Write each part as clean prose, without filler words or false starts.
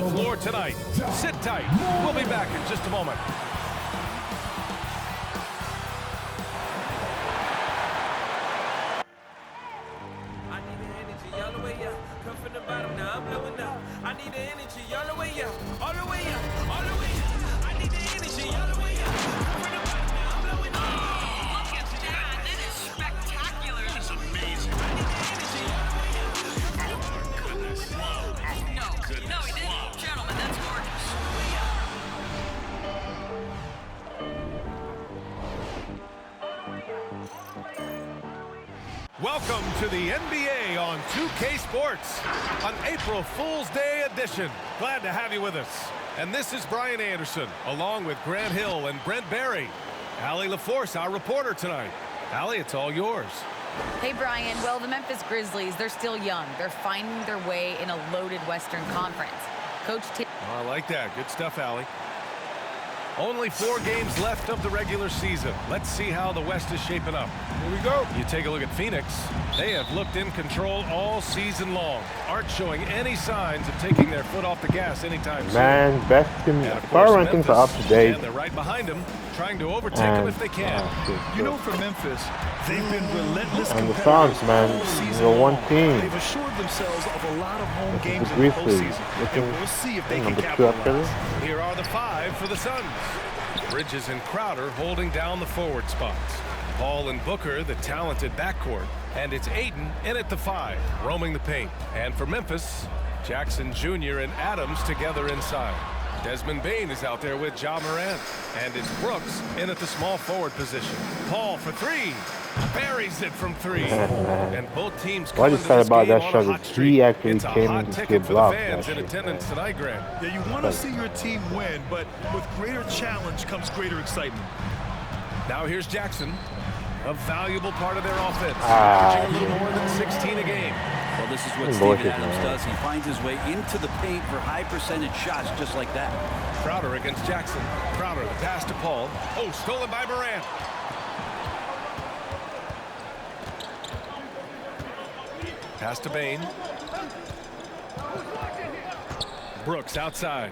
floor tonight. Sit tight. We'll be back in just a moment. Welcome to the NBA on 2K Sports, an April Fool's Day edition. Glad to have you with us. And this is Brian Anderson, along with Grant Hill and Brent Barry. Allie LaForce, our reporter tonight. Allie, it's all yours. Hey, Brian. Well, the Memphis Grizzlies, they're still young. They're finding their way in a loaded Western Conference. Coach T. I like that. Good stuff, Allie. Only 4 games left of the regular season. Let's see how the West is shaping up. Here we go. You take a look at Phoenix. They have looked in control all season long. Aren't showing any signs of taking their foot off the gas anytime soon. Man, best team. Power rankings are up to date. And they're right behind them, trying to overtake them if they can. You know, for Memphis, they've been relentless and the Suns, man, they're one team. They've assured themselves of a lot of home games The in the Grizzlies. postseason. And we'll see if they can Number 2 after capitalize. this. Here are the 5 for the Suns. Bridges and Crowder holding down the forward spots. Paul and Booker, the talented backcourt. And it's Ayton in at the 5, roaming the paint. And for Memphis, Jackson Jr. and Adams together inside. Desmond Bane is out there with Ja Morant. And it's Brooks in at the small forward position. Paul for 3. Buries it from 3. And both teams What is that about that shot? hot He streak. actually It's a came hot and ticket get for the blocked. fans That in shit. attendance tonight, Grant. Yeah, you want to see your team win, but with greater challenge comes greater excitement. Now here's Jackson, a valuable part of their offense, Ah, averaging a little more than 16 a game. Well, this is what Good Steven bullshit, Adams man. does. He finds his way into the paint for high percentage shots just like that. Crowder against Jackson. Crowder, the pass to Paul. Oh, stolen by Morant. Pass to Bane. Brooks outside.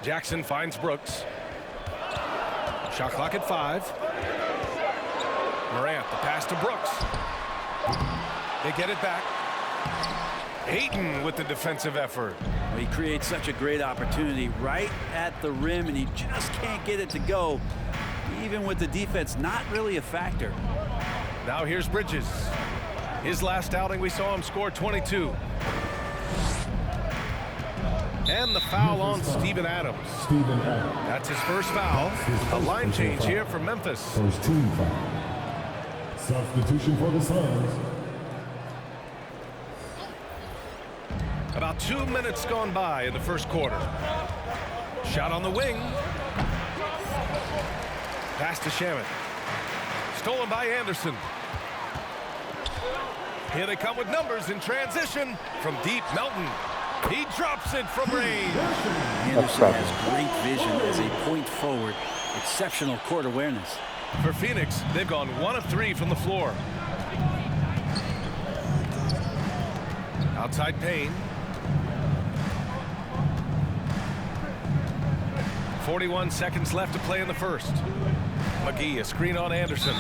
Jackson finds Brooks. Shot clock at 5. Morant, the pass to Brooks. They get it back. Ayton with the defensive effort. Well, he creates such a great opportunity right at the rim, and he just can't get it to go. Even with the defense not really a factor. Now here's Bridges. His last outing, we saw him score 22. And the foul on Steven Adams. That's his first foul. A line change here for Memphis. First team foul. Substitution for the Suns. About 2 minutes gone by in the first quarter. Shot on the wing. Pass to Shamet. Stolen by Anderson. Here they come with numbers in transition from deep. Melton. He drops it from range. Anderson has great vision as a point forward. Exceptional court awareness. For Phoenix, they've gone 1 of 3 from the floor. Outside Payne. 41 seconds left to play in the first. McGee, a screen on Anderson.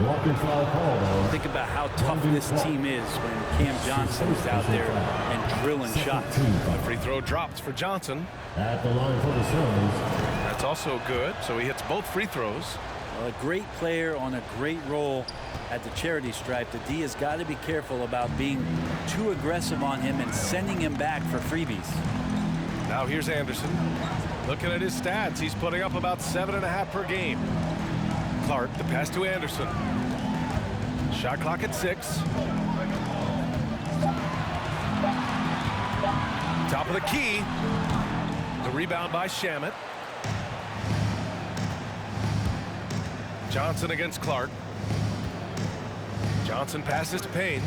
Walking foul call. Think about how tough this team is when Cam Johnson is out there and drilling shots. A free throw drops for Johnson. At the line for the Suns. That's also good, so he hits both free throws. Well, a great player on a great role at the charity stripe. The D has got to be careful about being too aggressive on him and sending him back for freebies. Now here's Anderson. Looking at his stats, he's putting up about 7.5 per game. Clark, the pass to Anderson. Shot clock at 6. Top of the key. The rebound by Shamet. Johnson against Clark. Johnson passes to Payne.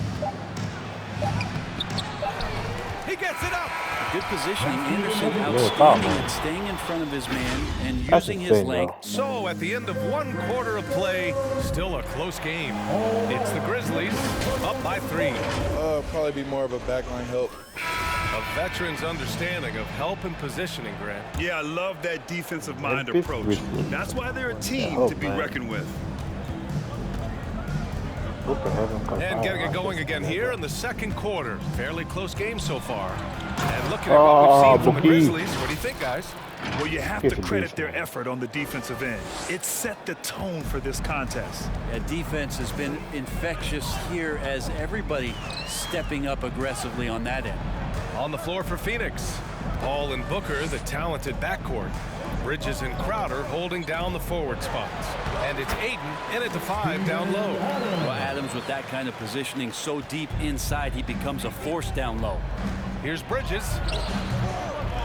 He He gets it up. Good positioning. Anderson outstanding at staying in front of his man and using his length. So at the end of 1 quarter of play, still a close game. It's the Grizzlies up by 3. Probably be more of a backline help. A veteran's understanding of help and positioning, Grant. Yeah, I love that defensive mind approach. That's why they're a team to be reckoned with. And getting it going again here in the second quarter. Fairly close game so far. And looking at what we've seen from the Grizzlies, what do you think, guys? Well, you have to credit their effort on the defensive end. It set the tone for this contest. That defense has been infectious here as everybody stepping up aggressively on that end. On the floor for Phoenix, Paul and Booker, the talented backcourt. Bridges and Crowder holding down the forward spots. And it's Ayton in at the 5 down low. Well, Adams with that kind of positioning so deep inside, he becomes a force down low. Here's Bridges.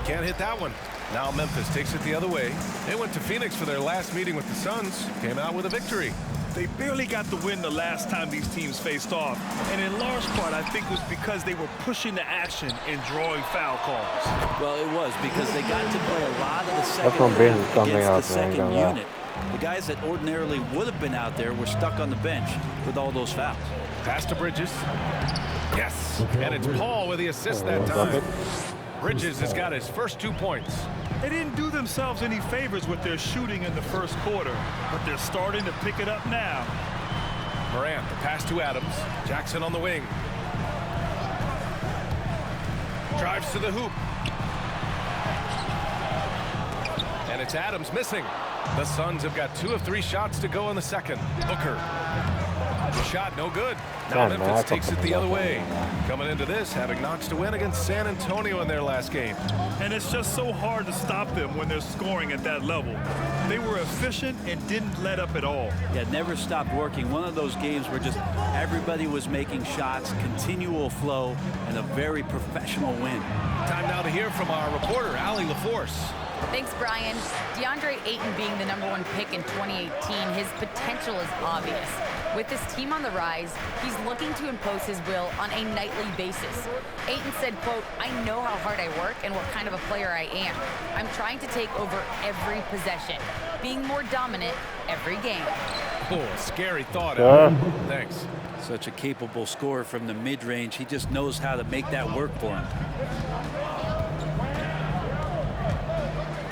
Can't hit that one. Now Memphis takes it the other way. They went to Phoenix for their last meeting with the Suns. Came out with a victory. They barely got the win the last time these teams faced off. And in large part, I think it was because they were pushing the action and drawing foul calls. Well, it was because they got to play a lot of the second half against the second unit. The guys that ordinarily would have been out there were stuck on the bench with all those fouls. Pass to Bridges. Yes. And it's Paul with the assist that time. Bridges has got his first 2 points. They didn't do themselves any favors with their shooting in the first quarter, but they're starting to pick it up now. Morant, the pass to Adams. Jackson on the wing. Drives to the hoop. And it's Adams missing. The Suns have got 2 of 3 shots to go in the second. Booker. The shot no good. Now Memphis takes it the other way. Coming into this, having notched a win against San Antonio in their last game. And it's just so hard to stop them when they're scoring at that level. They were efficient and didn't let up at all. Yeah, never stopped working. One of those games where just everybody was making shots, continual flow, and a very professional win. Time now to hear from our reporter, Allie LaForce. Thanks, Brian. DeAndre Ayton being the #1 pick in 2018, his potential is obvious. With this team on the rise, he's looking to impose his will on a nightly basis. Ayton said, quote, "I know how hard I work and what kind of a player I am. I'm trying to take over every possession, being more dominant every game." Oh, scary thought. Thanks. Such a capable scorer from the mid-range. He just knows how to make that work for him.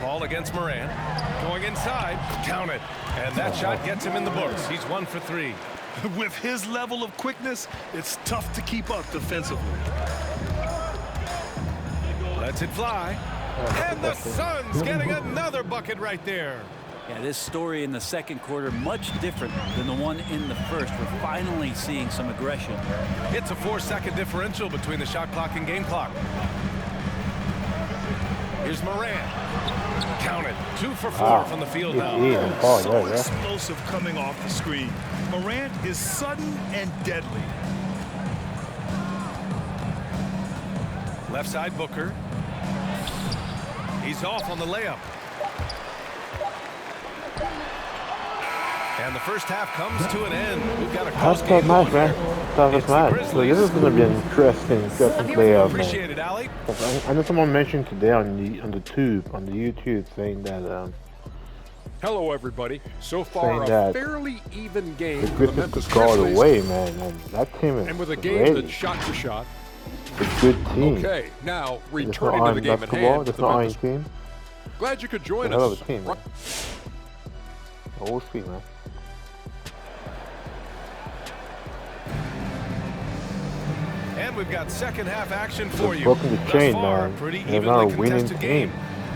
Paul against Morant. Going inside. Count it. And that shot gets him in the books. He's 1 for 3. With his level of quickness, it's tough to keep up defensively. Lets it fly. And the Suns getting another bucket right there. Yeah, this story in the second quarter much different than the one in the first. We're finally seeing some aggression. It's a 4-second differential between the shot clock and game clock. Here's Morant. Count it. 2 for 4 from the field now. So explosive coming off the screen. Morant is sudden and deadly. Left side Booker. He's off on the layup. And the first half comes to an end. We've got a close game match, man. Toughest match. So this is going to be an interesting playoff. Appreciate it, Allie. I know someone mentioned today on the YouTube saying that. Hello, everybody. So far, a fairly even game. The Grizzlies could go all the way, man. And that team is and with a game that's shot for shot. It's a good team. Okay, now returning to the game at hand. It's not Memphis team. Glad you could join us. Hell of a team, man. We'll see, man. And we've got second half action for you. Broken the chain, man. Pretty They're not a evenly winning contested team.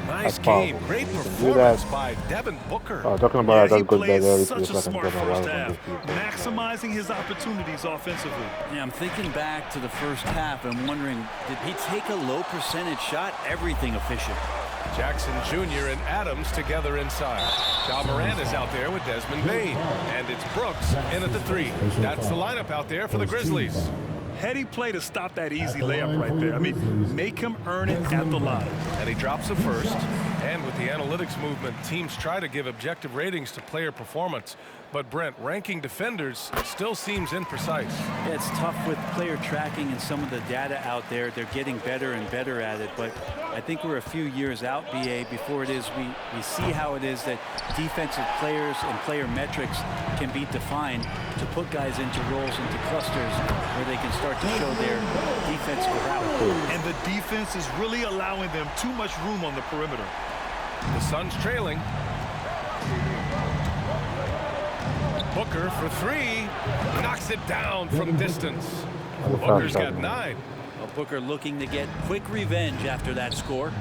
Nice game. Great performance by Devin Booker. Oh, talking about he plays such a smart first half, maximizing his opportunities offensively. Yeah, I'm thinking back to the first half and wondering, did he take a low percentage shot? Everything efficient. Jackson Jr. and Adams together inside. Ja Morant is out there with Desmond Bane. And it's Brooks in at the 3. That's the lineup out there for the Grizzlies. Heady play to stop that easy layup right there. I mean, make him earn it at the line. And he drops it first. And with the analytics movement, teams try to give objective ratings to player performance. But Brent, ranking defenders still seems imprecise. Yeah, it's tough with player tracking and some of the data out there. They're getting better and better at it, but I think we're a few years out, BA, before it is we see how it is that defensive players and player metrics can be defined to put guys into roles, into clusters where they can start to show their defensive prowess. And the defense is really allowing them too much room on the perimeter. The Suns trailing. Booker for three. Knocks it down from distance. Booker's got 9. Well, Booker looking to get quick revenge after that score.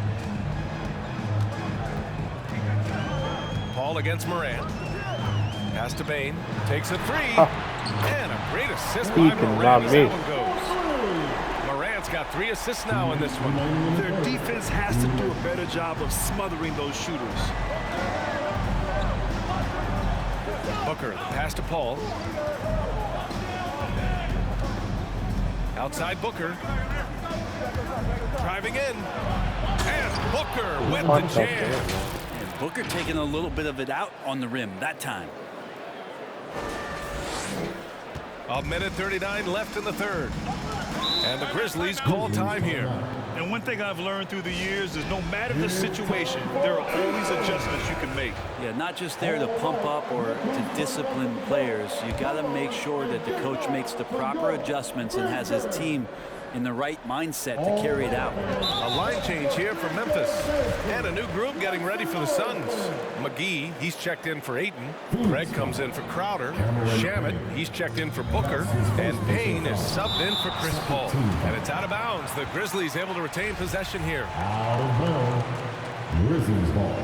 Paul against Moran. Pass to Bain. Takes a 3. And a great assist by Moran as that one goes. Moran's got 3 assists now in this one. Their defense has to do a better job of smothering those shooters. Booker, the pass to Paul. Outside Booker. Driving in. And Booker with the jam. And Booker taking a little bit of it out on the rim that time. A minute 39 left in the third. And the Grizzlies call time here. And one thing I've learned through the years is no matter the situation, there are always adjustments you can make. Yeah, not just there to pump up or to discipline players. You got to make sure that the coach makes the proper adjustments and has his team in the right mindset to carry it out. A line change here for Memphis. And a new group getting ready for the Suns. McGee, he's checked in for Ayton. Greg comes in for Crowder. Shamet, he's checked in for Booker. And Payne is subbed in for Chris Paul. And it's out of bounds. The Grizzlies able to retain possession here. Out of bounds. Grizzlies ball.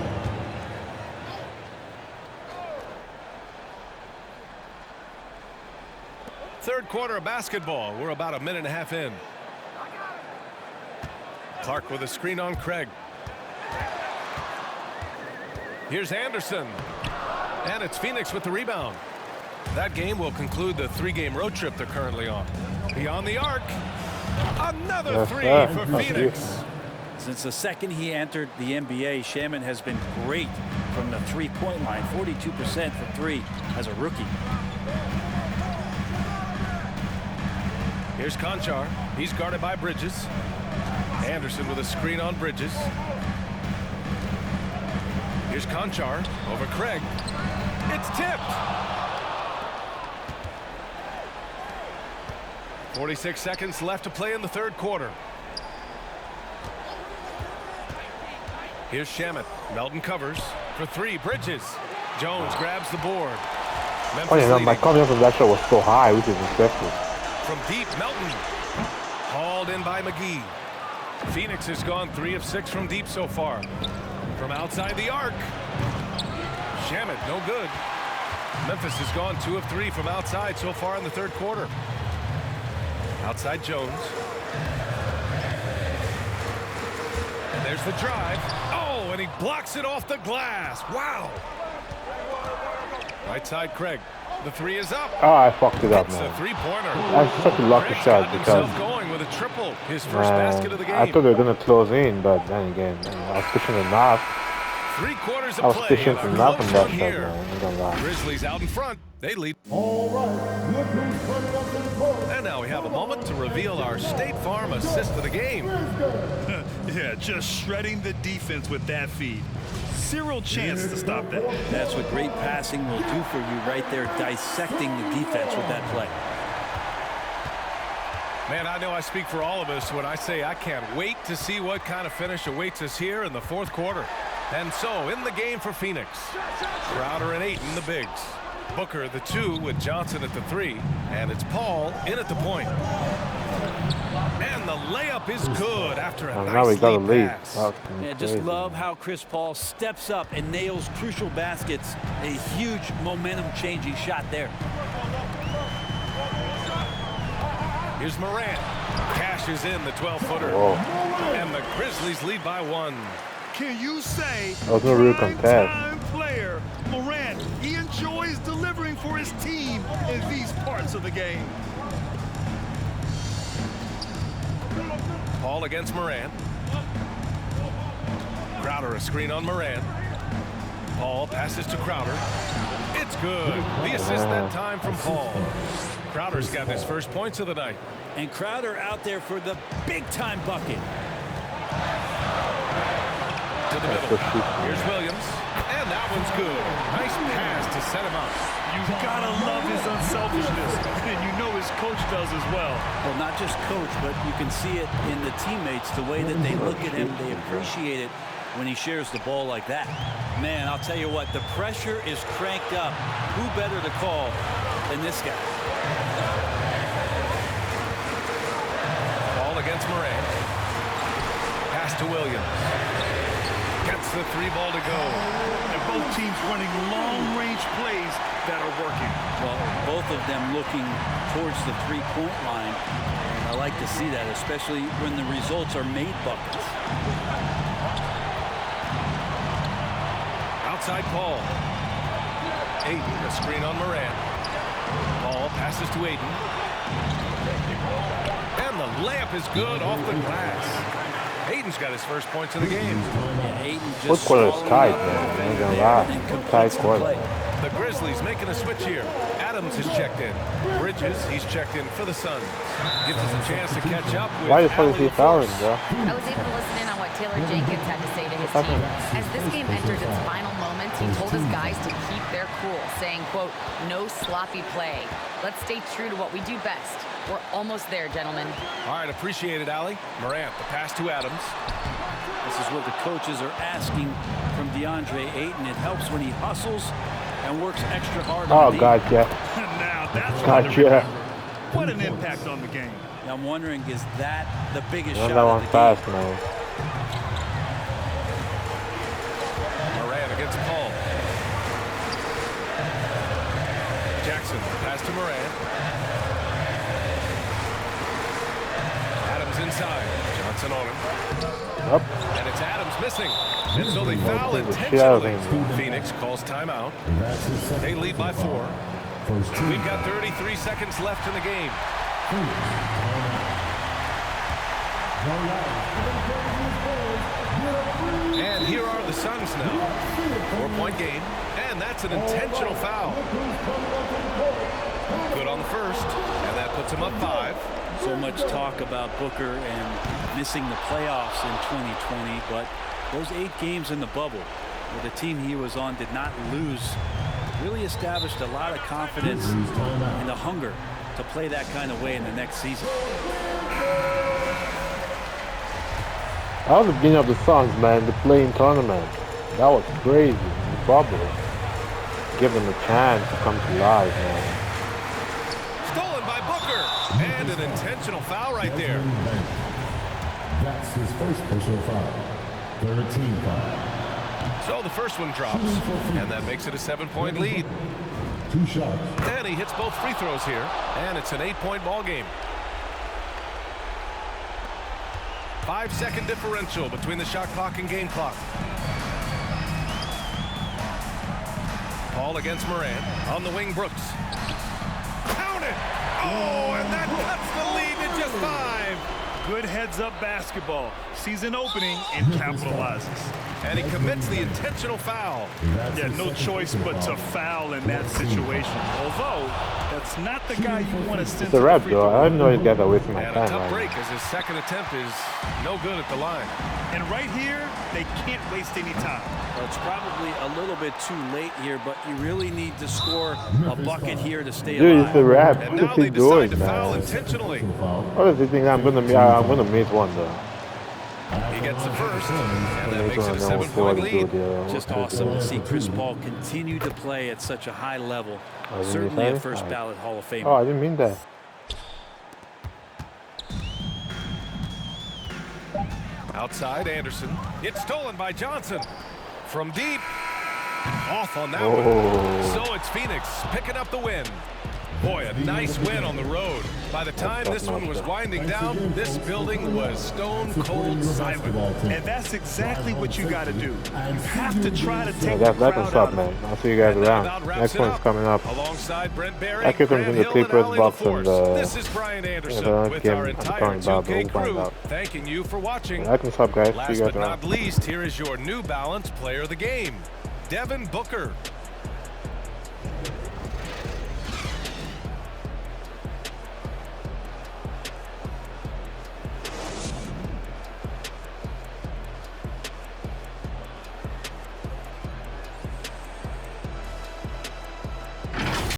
Third quarter of basketball. We're about a minute and a half in. Clark with a screen on Craig. Here's Anderson. And it's Phoenix with the rebound. That game will conclude the 3-game road trip they're currently on. Beyond the arc. Another 3 for Phoenix. Since the second he entered the NBA, Shamet has been great from the three-point line. 42% from 3 as a rookie. Here's Conchar. He's guarded by Bridges. Anderson with a screen on Bridges. Here's Conchar over Craig. It's tipped. 46 seconds left to play in the third quarter. Here's Shamet. Melton covers for 3. Bridges. Jones grabs the board. Memphis Oh yeah, no, my leading. confidence on that shot was so high, which is impressive. From deep, Melton. Hauled in by McGee. Phoenix has gone 3 of 6 from deep so far. From outside the arc. Shamet, no good. Memphis has gone 2 of 3 from outside so far in the third quarter. Outside Jones. And there's the drive. Oh, and he blocks it off the glass. Wow. Right side, Craig. The 3 is up. Oh, I fucked it up, It's a man. 3-pointer. That's such a lucky Craig shot got because himself going with a triple. His first basket of the game. I thought they were gonna close in, but then again, I was pushing enough. 3 quarters I of was play. pushing And a enough on close that one shot, here. man. I'm gonna lie. Grizzlies out in front. They lead. All right, Grizzlies coming up to the court. And now we have a moment to reveal our State Farm assist of the game. Yeah, just shredding the defense with that feed. Zero chance to stop that. That's what great passing will do for you right there, dissecting the defense with that play. Man, I know I speak for all of us when I say I can't wait to see what kind of finish awaits us here in the fourth quarter. And so, in the game for Phoenix, Crowder and Ayton, the bigs. Booker, the 2, with Johnson at the 3. And it's Paul in at the point. And the layup is good after a Now we nice got a lead lead. pass. Yeah, just love how Chris Paul steps up and nails crucial baskets. A huge momentum-changing shot there. Here's Morant. Cashes in the 12-footer. And the Grizzlies lead by 1. Can you say That was no real contest. prime player Morant, he enjoys delivering for his team in these parts of the game. Paul against Morant. Crowder a screen on Morant. Paul passes to Crowder. It's it's good. The assist that time from Paul. Crowder's got his first points of the night. And Crowder out there for the big-time bucket. To the middle. Here's Williams. And that one's good. Nice pass to set him up. You've got to love his unselfishness. And you know his coach does as well. Well, not just coach, but you can see it in the teammates, the way that they look at him. They appreciate it when he shares the ball like that. Man, I'll tell you what, the pressure is cranked up. Who better to call than this guy? Ball against Moran. Pass to Williams. Gets the 3-ball to go. And both teams running long-range plays that are working. Well, both of them looking towards the three-point line. And I like to see that, especially when the results are made buckets. Outside Paul. Aiden, a screen on Moran. Paul passes to Aiden. And the layup is good off the glass. Aiden's got his first points of the game. Fourth quarter is tight, man. I ain't gonna lie. Tight quarter. The Grizzlies making a switch here. Adams is checked in. Bridges, he's checked in for the Suns. Gives us a chance to catch up with Why the fuck is he fouling, bro? I was able to listen in on what Taylor Jenkins had to say to his team. As this game entered its final moments, he told his guys to keep their cool, saying, quote, no sloppy play. Let's stay true to what we do best. We're almost there, gentlemen. All right, appreciate it, Allie. Morant, the pass to Adams. This is what the coaches are asking from DeAndre Ayton. It helps when he hustles and works extra hard. Oh, God, yeah. Now that's Gotcha. what an impact on the game. I'm wondering, is that the biggest Run shot that of one the fast, game? man. Moran against Paul. Jackson, pass to Moran. Adams inside. Johnson on him. Up. And it's Adams missing. And so they foul intentionally. Phoenix calls timeout. They lead by 4. We've got 33 seconds left in the game. And here are the Suns now. 4-point game. And that's an intentional foul. Good on the first. And that puts him up 5. So much talk about Booker and missing the playoffs in 2020, but those 8 games in the bubble where the team he was on did not lose really established a lot of confidence and the hunger to play that kind of way in the next season. That was the beginning of the Suns, man, the playing tournament. That was crazy in the bubble. Give them a chance to come to life, man. Stolen by Booker. And an intentional foul right there. That's his first personal foul. 13 foul. So the first one drops. And that makes it a 7-point lead. 2 shots. And he hits both free throws here. And it's an 8-point ball game. 5-second differential between the shot clock and game clock. Paul against Moran. On the wing, Brooks. Count it! Oh, and that cuts the lead to just 5. Good heads-up basketball. Sees an opening and capitalizes. And he commits the intentional foul. Yeah, no choice but to foul in that situation. Although, that's not the guy you want to send It's to a the wrap, free though. throw. I didn't know he'd get away from my And a time, tough man. break as his second attempt is no good at the line. And right here, they can't waste any time. Well, it's probably a little bit too late here, but you really need to score a bucket here to stay Dude, alive. it's a wrap. And What now is they he decide doing, to foul man? intentionally. What does he think I'm gonna miss one, though? He gets the first, and that He's makes it a gonna know 7-point what to lead. do there. Just awesome to see Chris Paul continue to play at such a high level. Oh, didn't you Certainly say? a first ballot Hall of Famer. Oh, I didn't mean that. Outside, Anderson. It's stolen by Johnson. From deep. Off on that Oh. one. So it's Phoenix picking up the win. Boy, a nice win on the road. By the time this one was winding down, this building was stone cold silent. And that's exactly what you got to do. You have to try to take Yeah, the that can crowd stop, out. man. I'll see you guys And that around. about wraps Next it one's up. coming up. Alongside Brent Barry, That keeps them Grant in the Hill, Clippers and Allie box LaForce. and the- This is Brian Anderson the with game our I'm entire talking about, 2K we'll find crew. out. Thanking you for watching. That can stop, guys. See Last you guys but around. not least, here is your New Balance player of the game, Devin Booker.